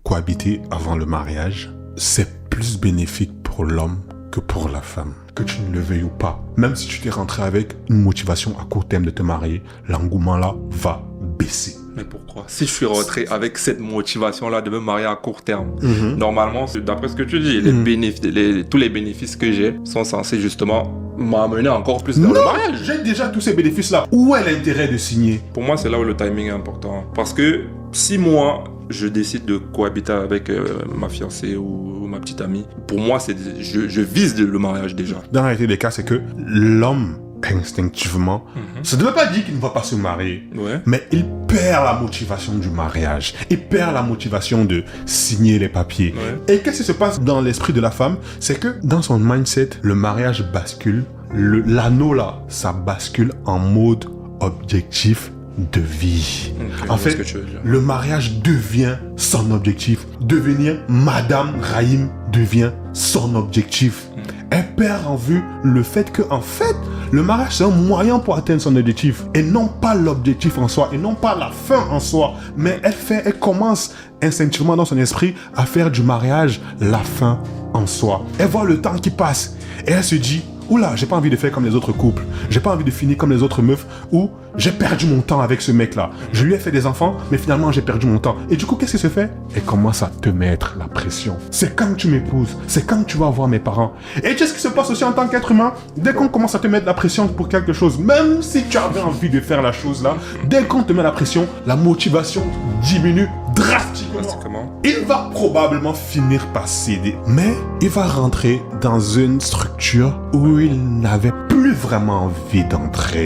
cohabiter avant le mariage, c'est plus bénéfique pour l'homme que pour la femme. Que tu ne le veuilles ou pas. Même si tu t'es rentré avec une motivation à court terme de te marier, l'engouement là va baisser. Mais pourquoi? Si je suis rentré avec cette motivation-là de me marier à court terme, normalement, d'après ce que tu dis, tous les bénéfices que j'ai sont censés justement m'amener encore plus vers le mariage. J'ai déjà tous ces bénéfices-là. Où est l'intérêt de signer? Pour moi, c'est là où le timing est important. Parce que si moi, je décide de cohabiter avec ma fiancée ou ma petite amie, pour moi, je vise le mariage déjà. Dans la réalité des cas, c'est que l'homme, instinctivement, ça ne veut pas dire qu'il ne va pas se marier, mais il perd la motivation du mariage. Il perd la motivation de signer les papiers. Et qu'est-ce qui se passe dans l'esprit de la femme? C'est que dans son mindset, le mariage bascule. L'anneau là, ça bascule en mode objectif de vie. En fait, le mariage devient son objectif. Devenir Madame Rahim devient son objectif. Elle perd en vue le fait que, en fait, le mariage c'est un moyen pour atteindre son objectif et non pas l'objectif en soi et non pas la fin en soi. Mais elle commence instinctivement dans son esprit à faire du mariage la fin en soi. Elle voit le temps qui passe et elle se dit: oula, j'ai pas envie de faire comme les autres couples. J'ai pas envie de finir comme les autres meufs où j'ai perdu mon temps avec ce mec-là. Je lui ai fait des enfants, mais finalement j'ai perdu mon temps. Et du coup, qu'est-ce qui se fait? Elle commence à te mettre la pression. C'est quand tu m'épouses, c'est quand tu vas voir mes parents. Et tu sais ce qui se passe aussi en tant qu'être humain? Dès qu'on commence à te mettre la pression pour quelque chose, même si tu avais envie de faire la chose là, dès qu'on te met la pression, la motivation diminue drastiquement. Il va probablement finir par céder, mais il va rentrer dans une structure où il n'avait plus vraiment envie d'entrer.